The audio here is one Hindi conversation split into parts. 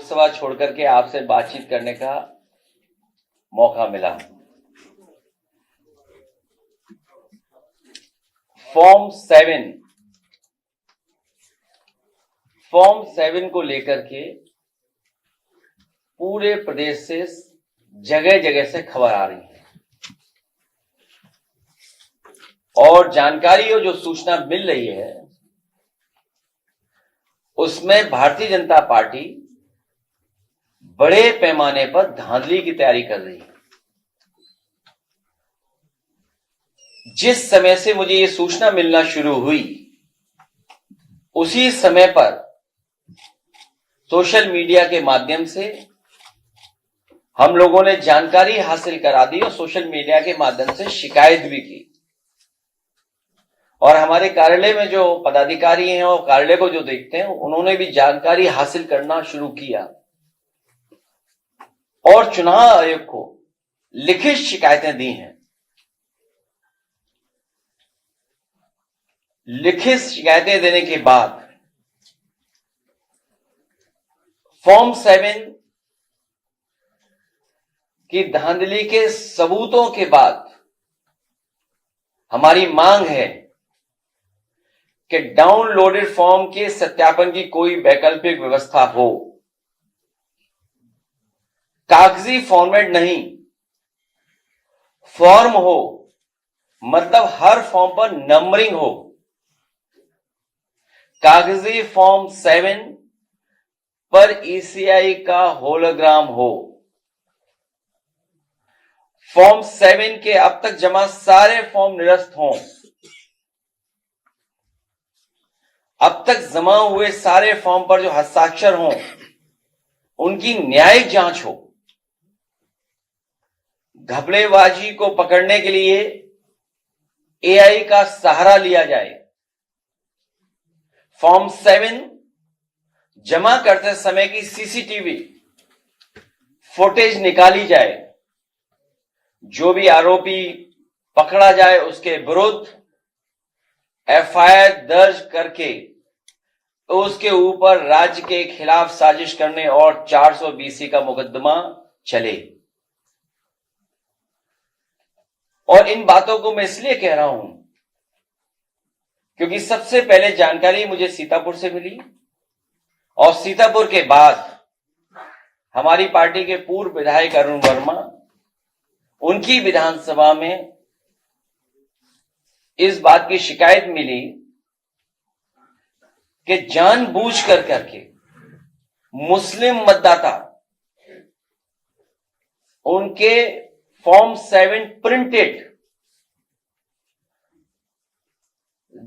लोकसभा छोड़कर के आपसे बातचीत करने का मौका मिला। फॉर्म 7 को लेकर के पूरे प्रदेश से जगह जगह से खबर आ रही है और जानकारी और जो सूचना मिल रही है उसमें भारतीय जनता पार्टी बड़े पैमाने पर धांधली की तैयारी कर रही है। जिस समय से मुझे ये सूचना मिलना शुरू हुई उसी समय पर सोशल मीडिया के माध्यम से हम लोगों ने जानकारी हासिल करा दी और सोशल मीडिया के माध्यम से शिकायत भी की और हमारे कार्यालय में जो पदाधिकारी हैं और कार्यालय को जो देखते हैं उन्होंने भी जानकारी हासिल करना शुरू किया और चुनाव आयोग को लिखित शिकायतें दी हैं। लिखित शिकायतें देने के बाद फॉर्म 7 की धांधली के सबूतों के बाद हमारी मांग है कि डाउनलोडेड फॉर्म के सत्यापन की कोई वैकल्पिक व्यवस्था हो। कागजी फॉर्मेट नहीं, फॉर्म हो, मतलब हर फॉर्म पर नंबरिंग हो। कागजी फॉर्म 7 पर ईसीआई का होलोग्राम हो। फॉर्म 7 के अब तक जमा सारे फॉर्म निरस्त हों। अब तक जमा हुए सारे फॉर्म पर जो हस्ताक्षर हों उनकी न्यायिक जांच हो। घपलेबाजी को पकड़ने के लिए एआई का सहारा लिया जाए। फॉर्म 7 जमा करते समय की सीसीटीवी फुटेज निकाली जाए। जो भी आरोपी पकड़ा जाए उसके विरुद्ध एफआईआर दर्ज करके उसके ऊपर राज्य के खिलाफ साजिश करने और 420 का मुकदमा चले। और इन बातों को मैं इसलिए कह रहा हूं क्योंकि सबसे पहले जानकारी मुझे सीतापुर से मिली और सीतापुर के बाद हमारी पार्टी के पूर्व विधायक अरुण वर्मा, उनकी विधानसभा में इस बात की शिकायत मिली कि जानबूझ कर करके मुस्लिम मतदाता उनके फॉर्म 7 प्रिंटेड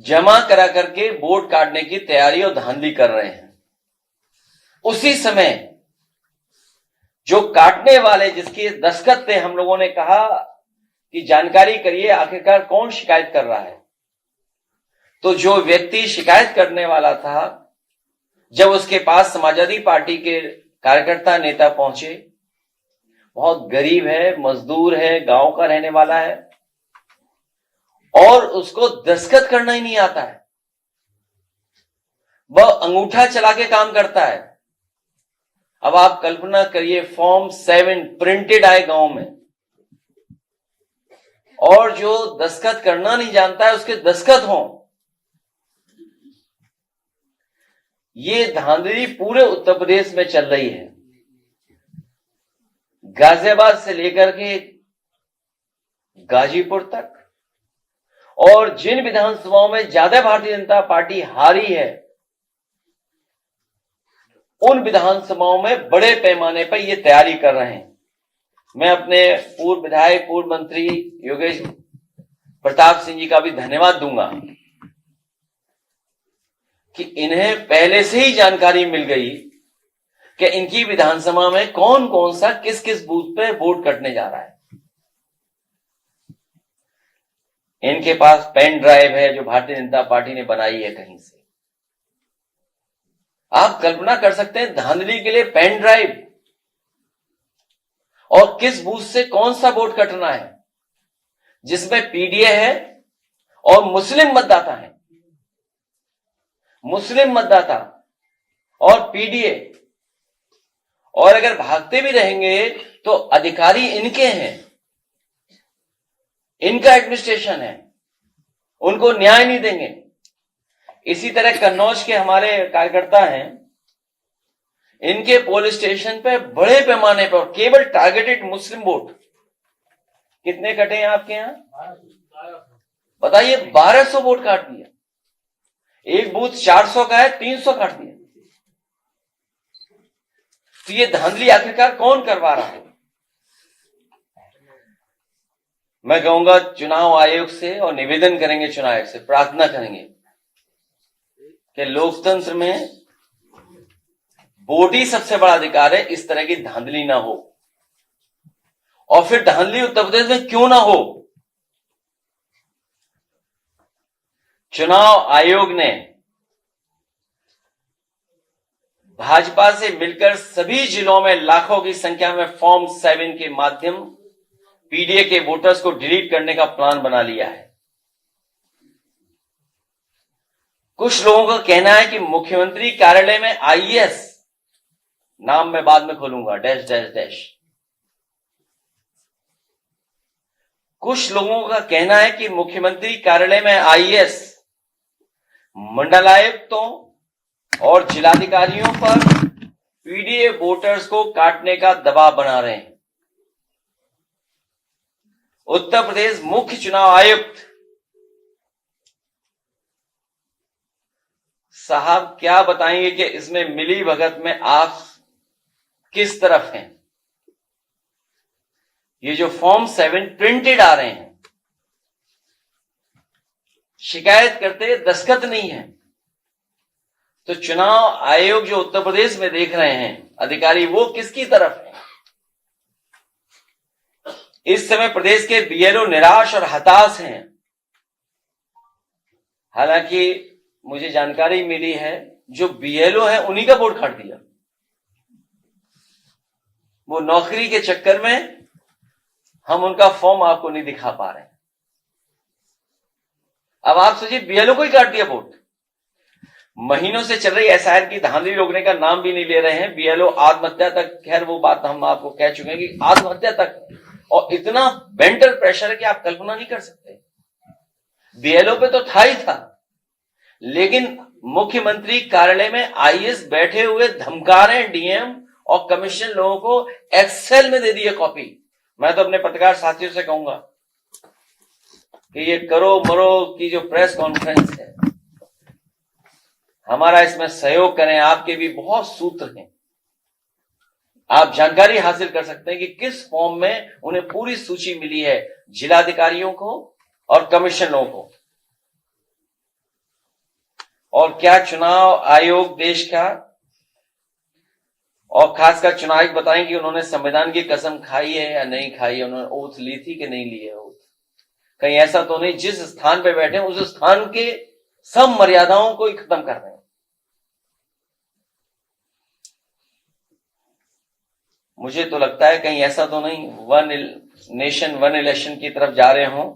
जमा करा करके वोट काटने की तैयारी और धांधली कर रहे हैं। उसी समय जो काटने वाले जिसके दस्तखत थे, हम लोगों ने कहा कि जानकारी करिए आखिरकार कौन शिकायत कर रहा है। तो जो व्यक्ति शिकायत करने वाला था, जब उसके पास समाजवादी पार्टी के कार्यकर्ता नेता पहुंचे, बहुत गरीब है, मजदूर है, गांव का रहने वाला है और उसको दस्तखत करना ही नहीं आता है, वह अंगूठा चला के काम करता है। अब आप कल्पना करिए फॉर्म 7 प्रिंटेड आए गांव में और जो दस्तखत करना नहीं जानता है उसके दस्तखत हों। ये धांधली पूरे उत्तर प्रदेश में चल रही है, गाजियाबाद से लेकर के गाजीपुर तक। और जिन विधानसभाओं में ज्यादा भारतीय जनता पार्टी हारी है उन विधानसभाओं में बड़े पैमाने पर ये तैयारी कर रहे हैं। मैं अपने पूर्व विधायक, पूर्व मंत्री योगेश प्रताप सिंह जी का भी धन्यवाद दूंगा कि इन्हें पहले से ही जानकारी मिल गई कि इनकी विधानसभा में कौन कौन सा किस किस बूथ पे वोट कटने जा रहा है। इनके पास पेन ड्राइव है जो भारतीय जनता पार्टी ने बनाई है कहीं से। आप कल्पना कर सकते हैं धांधली के लिए पेन ड्राइव और किस बूथ से कौन सा वोट कटना है जिसमें पीडीए है और मुस्लिम मतदाता है। मुस्लिम मतदाता और पीडीए और अगर भागते भी रहेंगे तो अधिकारी इनके हैं, इनका एडमिनिस्ट्रेशन है, उनको न्याय नहीं देंगे। इसी तरह कन्नौज के हमारे कार्यकर्ता हैं, इनके पुलिस स्टेशन पे बड़े पैमाने पर केवल टारगेटेड मुस्लिम वोट कितने कटे हैं आपके यहां बताइए? 1200 वोट काट दिया। एक बूथ 400 का है, 300 काट दिया। तो ये धांधली आखिरकार कौन करवा रहा है? मैं कहूंगा चुनाव आयोग से, और निवेदन करेंगे चुनाव आयोग से, प्रार्थना करेंगे कि लोकतंत्र में वोट ही सबसे बड़ा अधिकार है, इस तरह की धांधली ना हो। और फिर धांधली उत्तर प्रदेश में क्यों ना हो? चुनाव आयोग ने भाजपा से मिलकर सभी जिलों में लाखों की संख्या में फॉर्म 7 के माध्यम पीडीए के वोटर्स को डिलीट करने का प्लान बना लिया है। कुछ लोगों का कहना है कि मुख्यमंत्री कार्यालय में आईएएस, नाम मैं बाद में खोलूंगा, डैश डैश डैश, कुछ लोगों का कहना है कि मुख्यमंत्री कार्यालय में आईएएस मंडलायुक्तों और जिलाधिकारियों पर पीडीए वोटर्स को काटने का दबाव बना रहे हैं। उत्तर प्रदेश मुख्य चुनाव आयुक्त साहब क्या बताएंगे कि इसमें मिली भगत में आप किस तरफ हैं? ये जो फॉर्म 7 प्रिंटेड आ रहे हैं, शिकायत करते दस्तखत नहीं है। तो चुनाव आयोग जो उत्तर प्रदेश में देख रहे हैं अधिकारी, वो किसकी तरफ है? इस समय प्रदेश के बीएलओ निराश और हताश हैं। हालांकि मुझे जानकारी मिली है जो बीएलओ है उन्हीं का वोट काट दिया। वो नौकरी के चक्कर में हम उनका फॉर्म आपको नहीं दिखा पा रहे हैं। अब आप सोचिए, बीएलओ को ही काट दिया वोट। महीनों से चल रही एसआईआर की धांधली रोकने का नाम भी नहीं ले रहे हैं। बीएलओ आत्महत्या तक, खैर वो बात हम आपको कह चुके हैं कि आत्महत्या तक, और इतना मेंटल प्रेशर है कि आप कल्पना नहीं कर सकते। बीएलओ पे तो था ही था, लेकिन मुख्यमंत्री कार्यालय में आईएएस बैठे हुए धमका रहे हैं डीएम और कमिश्नर लोगों को, एक्सेल में दे दिए कॉपी। मैं तो अपने पत्रकार साथियों से कहूंगा कि ये करो मरो की जो प्रेस कॉन्फ्रेंस है, हमारा इसमें सहयोग करें। आपके भी बहुत सूत्र हैं, आप जानकारी हासिल कर सकते हैं कि किस फॉर्म में उन्हें पूरी सूची मिली है जिलाधिकारियों को और कमिश्नरों को। और क्या चुनाव आयोग देश का और खासकर चुनाव आयोग बताएं कि उन्होंने संविधान की कसम खाई है या नहीं खाई है, उन्होंने ओथ ली थी कि नहीं ली है ओथ? कहीं ऐसा तो नहीं जिस स्थान पे बैठे उस स्थान के सब मर्यादाओं को ही खत्म कर रहे हैं। मुझे तो लगता है कहीं ऐसा तो नहीं वन नेशन वन इलेक्शन की तरफ जा रहे हों,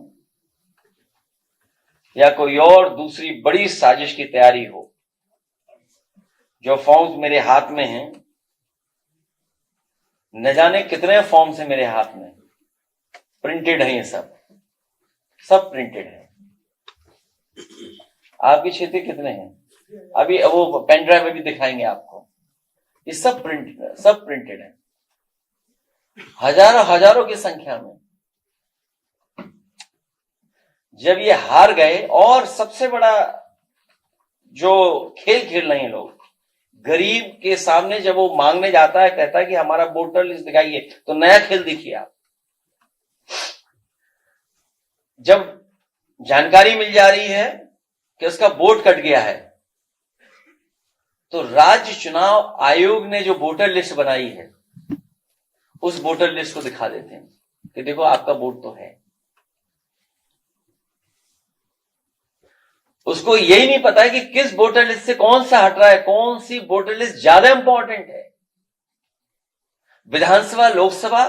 या कोई और दूसरी बड़ी साजिश की तैयारी हो। जो फॉर्म्स मेरे हाथ में हैं, न जाने कितने फॉर्म्स हैं मेरे हाथ में, प्रिंटेड हैं, ये सब प्रिंटेड है। आपके क्षेत्र कितने हैं? अभी वो पेन ड्राइव में भी दिखाएंगे आपको। ये सब प्रिंटेड है, हजारों की संख्या में। जब ये हार गए, और सबसे बड़ा जो खेल खेल रहे हैं लोग, गरीब के सामने जब वो मांगने जाता है, कहता है कि हमारा वोटर लिस्ट दिखाइए, तो नया खेल देखिए आप। जब जानकारी मिल जा रही है कि उसका वोट कट गया है, तो राज्य चुनाव आयोग ने जो वोटर लिस्ट बनाई है, उस वोटर लिस्ट को दिखा देते हैं कि देखो आपका वोट तो है। उसको यही नहीं पता है कि किस वोटर लिस्ट से कौन सा हट रहा है, कौन सी वोटर लिस्ट ज्यादा इंपॉर्टेंट है। विधानसभा लोकसभा,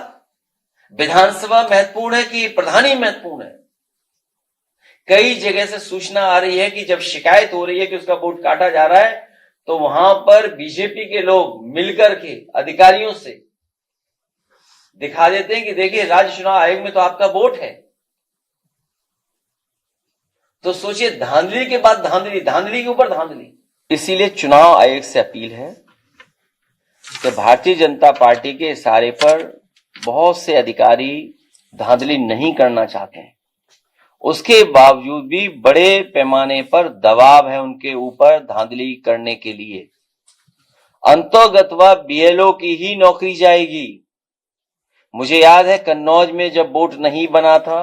विधानसभा महत्वपूर्ण है कि प्रधानी महत्वपूर्ण है? कई जगह से सूचना आ रही है कि जब शिकायत हो रही है कि उसका वोट काटा जा रहा है, तो वहां पर बीजेपी के लोग मिलकर के अधिकारियों से दिखा देते हैं कि देखिए राज्य चुनाव आयोग में तो आपका वोट है। तो सोचिए, धांधली के बाद धांधली, धांधली के ऊपर धांधली। इसीलिए चुनाव आयोग से अपील है कि भारतीय जनता पार्टी के इशारे पर बहुत से अधिकारी धांधली नहीं करना चाहते हैं, उसके बावजूद भी बड़े पैमाने पर दबाव है उनके ऊपर धांधली करने के लिए। अंतोगत्वा बीएलओ की ही नौकरी जाएगी। मुझे याद है कन्नौज में जब वोट नहीं बना था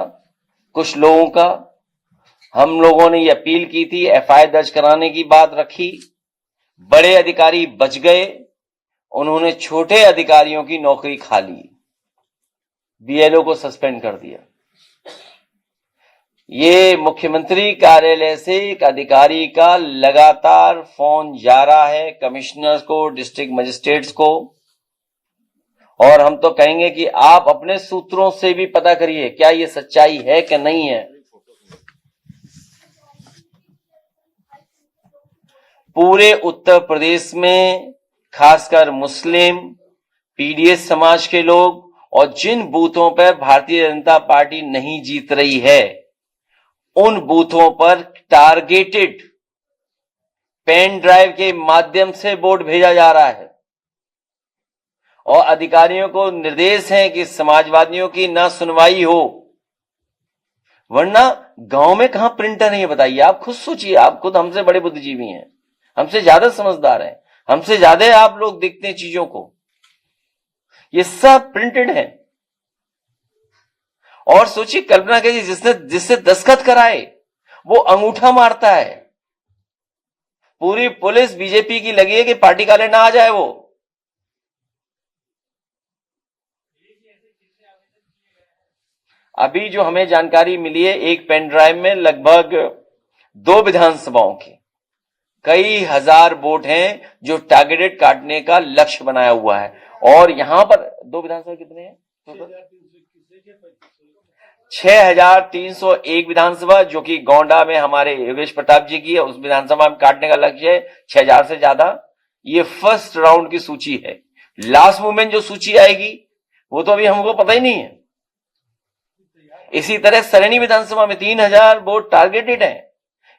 कुछ लोगों का, हम लोगों ने ये अपील की थी, एफआईआर दर्ज कराने की बात रखी, बड़े अधिकारी बच गए, उन्होंने छोटे अधिकारियों की नौकरी खा ली, बीएलओ को सस्पेंड कर दिया। ये मुख्यमंत्री कार्यालय से एक अधिकारी का लगातार फोन जा रहा है कमिश्नर्स को, डिस्ट्रिक्ट मजिस्ट्रेट्स को, और हम तो कहेंगे कि आप अपने सूत्रों से भी पता करिए क्या ये सच्चाई है कि नहीं है। पूरे उत्तर प्रदेश में खासकर मुस्लिम, पीडीएस समाज के लोग और जिन बूथों पर भारतीय जनता पार्टी नहीं जीत रही है उन बूथों पर टारगेटेड पेन ड्राइव के माध्यम से वोट भेजा जा रहा है और अधिकारियों को निर्देश है कि समाजवादियों की ना सुनवाई हो, वरना गांव में कहां प्रिंटर है ये बताइए। आप खुद सोचिए, आप खुद हमसे बड़े बुद्धिजीवी हैं, हमसे ज्यादा समझदार हैं, हमसे ज्यादा आप लोग देखते हैं चीजों को। ये सब प्रिंटेड है। और सोचिए, कल्पना कीजिए जिससे दस्तखत कराए वो अंगूठा मारता है। पूरी पुलिस बीजेपी की लगी है कि पार्टी कार्यालय ना आ जाए वो। अभी जो हमें जानकारी मिली है, एक पेन ड्राइव में लगभग 2 विधानसभाओं के कई हजार वोट हैं जो टारगेटेड काटने का लक्ष्य बनाया हुआ है। और यहां पर 2 विधानसभा कितने हैं? 6301 विधानसभा, जो कि गोंडा में हमारे योगेश प्रताप जी की है, उस विधानसभा में काटने का लक्ष्य है 6000 से ज्यादा। ये फर्स्ट राउंड की सूची है। लास्ट मूवमेंट जो सूची आएगी वो तो अभी हमको पता ही नहीं है। इसी तरह सरैनी विधानसभा में 3000 वोट टारगेटेड है।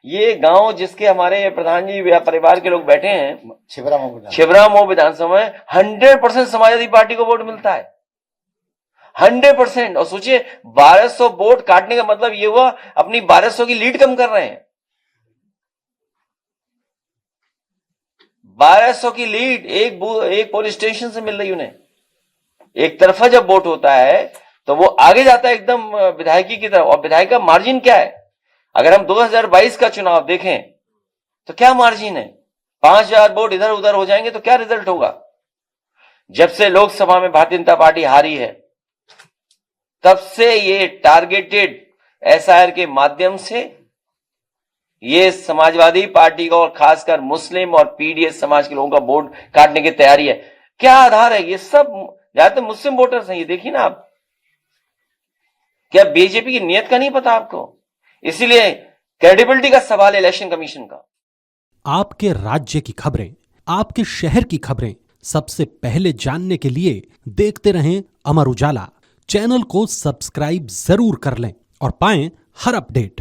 ये गांव जिसके हमारे प्रधान जी परिवार के लोग बैठे हैं, छिबरामऊ विधानसभा में 100% समाजवादी पार्टी को वोट मिलता है, 100%। और सोचिए 1200 वोट काटने का मतलब ये हुआ अपनी 1200 की लीड कम कर रहे हैं। 1200 की लीड एक पोलिंग स्टेशन से मिल रही उन्हें। एक तरफा जब वोट होता है तो वो आगे जाता है एकदम विधायकी की तरफ। और विधायक का मार्जिन क्या है? अगर हम 2022 का चुनाव देखें तो क्या मार्जिन है? 5000 वोट इधर उधर हो जाएंगे तो क्या रिजल्ट होगा? जब से लोकसभा में भारतीय जनता पार्टी हारी है तब से ये टारगेटेड एसआईआर के माध्यम से ये समाजवादी पार्टी का और खासकर मुस्लिम और पीडीएस समाज के लोगों का वोट काटने की तैयारी है। क्या आधार है? ये सब ज्यादातर मुस्लिम वोटर्स हैं। ये देखिए ना आप, क्या बीजेपी की नीयत का नहीं पता आपको? इसीलिए क्रेडिबिलिटी का सवाल है इलेक्शन कमीशन का। आपके राज्य की खबरें, आपके शहर की खबरें सबसे पहले जानने के लिए देखते रहें अमर उजाला। चैनल को सब्सक्राइब जरूर कर लें और पाएं हर अपडेट।